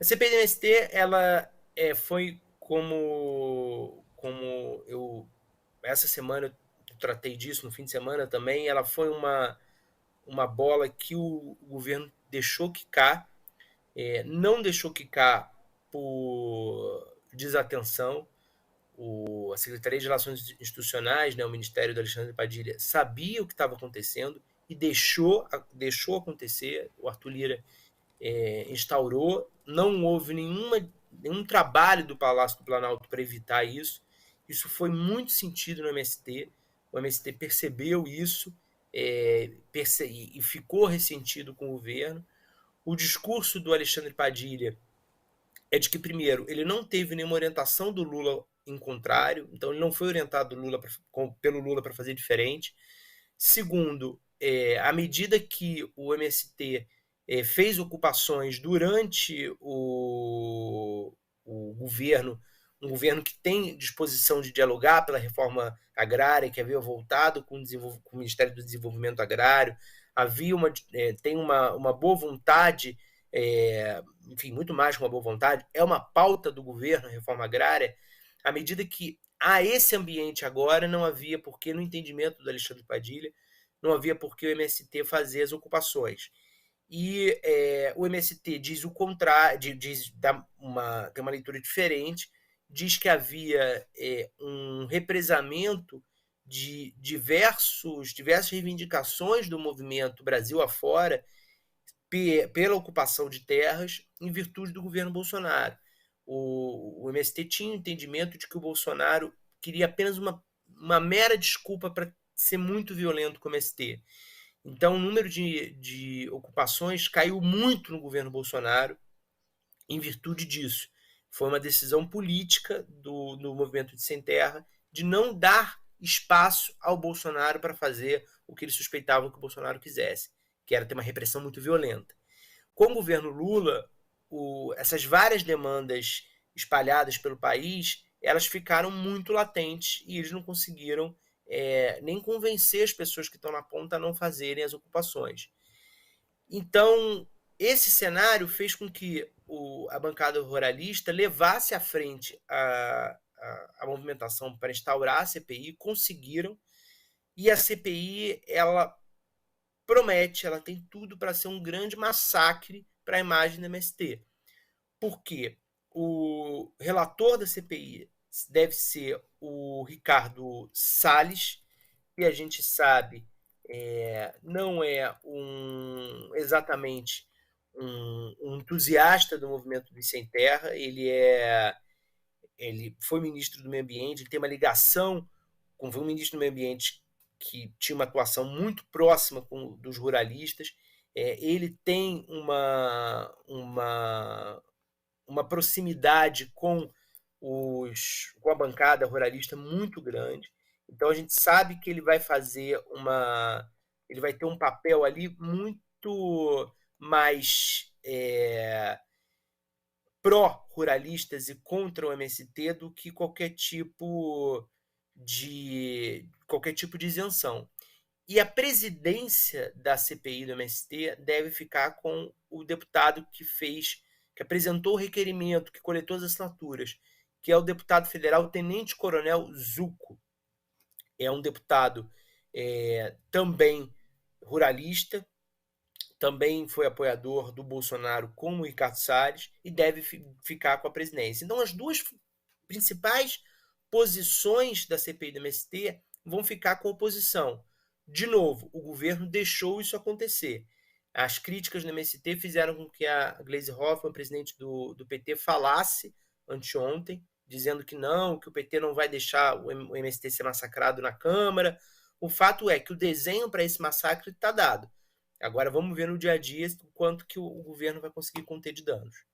A CPI do MST, ela foi como eu essa semana eu tratei disso no fim de semana também. Ela foi uma bola que o governo deixou quicar, não deixou quicar por desatenção. A Secretaria de Relações Institucionais, né, o Ministério do Alexandre Padilha, sabia o que estava acontecendo e deixou acontecer. O Arthur Lira instaurou, não houve nenhum trabalho do Palácio do Planalto para evitar isso. Isso foi muito sentido no MST. O MST percebeu isso e ficou ressentido com o governo. O discurso do Alexandre Padilha é de que, primeiro, ele não teve nenhuma orientação do Lula em contrário, então ele não foi orientado pelo Lula para fazer diferente. Segundo, à medida que o MST fez ocupações durante o governo, um governo que tem disposição de dialogar pela reforma agrária, que havia voltado com o Ministério do Desenvolvimento Agrário, tem uma boa vontade, enfim, muito mais que uma boa vontade, é uma pauta do governo a reforma agrária. À medida que há esse ambiente agora, não havia porquê, no entendimento do Alexandre Padilha, não havia por que o MST fazer as ocupações. E o MST diz o contrário, tem uma leitura diferente, diz que havia um represamento de diversas reivindicações do movimento Brasil afora pela ocupação de terras em virtude do governo Bolsonaro. O MST tinha o entendimento de que o Bolsonaro queria apenas uma mera desculpa para ser muito violento com o MST. Então, o número de ocupações caiu muito no governo Bolsonaro em virtude disso. Foi uma decisão política do movimento de Sem Terra de não dar espaço ao Bolsonaro para fazer o que eles suspeitavam que o Bolsonaro quisesse, que era ter uma repressão muito violenta. Com o governo Lula, essas várias demandas espalhadas pelo país, elas ficaram muito latentes e eles não conseguiram nem convencer as pessoas que estão na ponta a não fazerem as ocupações. Então, esse cenário fez com que a bancada ruralista levasse à frente a movimentação para instaurar a CPI, conseguiram, e a CPI, ela promete, ela tem tudo para ser um grande massacre para a imagem do MST. Porque o relator da CPI deve ser o Ricardo Salles, que a gente sabe não é exatamente um entusiasta do movimento do Sem Terra. Ele foi ministro do Meio Ambiente, ele tem uma ligação com um ministro do Meio Ambiente que tinha uma atuação muito próxima dos ruralistas. Ele tem uma proximidade com a bancada ruralista muito grande. Então a gente sabe que ele vai ele vai ter um papel ali muito mais pró-ruralistas e contra o MST do que qualquer tipo de isenção. E a presidência da CPI do MST deve ficar com o deputado que apresentou o requerimento, que coletou as assinaturas, que é o deputado federal Tenente Coronel Zucco. É um deputado também ruralista, também foi apoiador do Bolsonaro como o Ricardo Salles e deve ficar com a presidência. Então, as duas principais posições da CPI do MST vão ficar com a oposição. De novo, o governo deixou isso acontecer. As críticas do MST fizeram com que a Gleisi Hoffmann, presidente do PT, falasse anteontem, dizendo que não, que o PT não vai deixar o MST ser massacrado na Câmara. O fato é que o desenho para esse massacre está dado. Agora vamos ver no dia a dia o quanto que o governo vai conseguir conter de danos.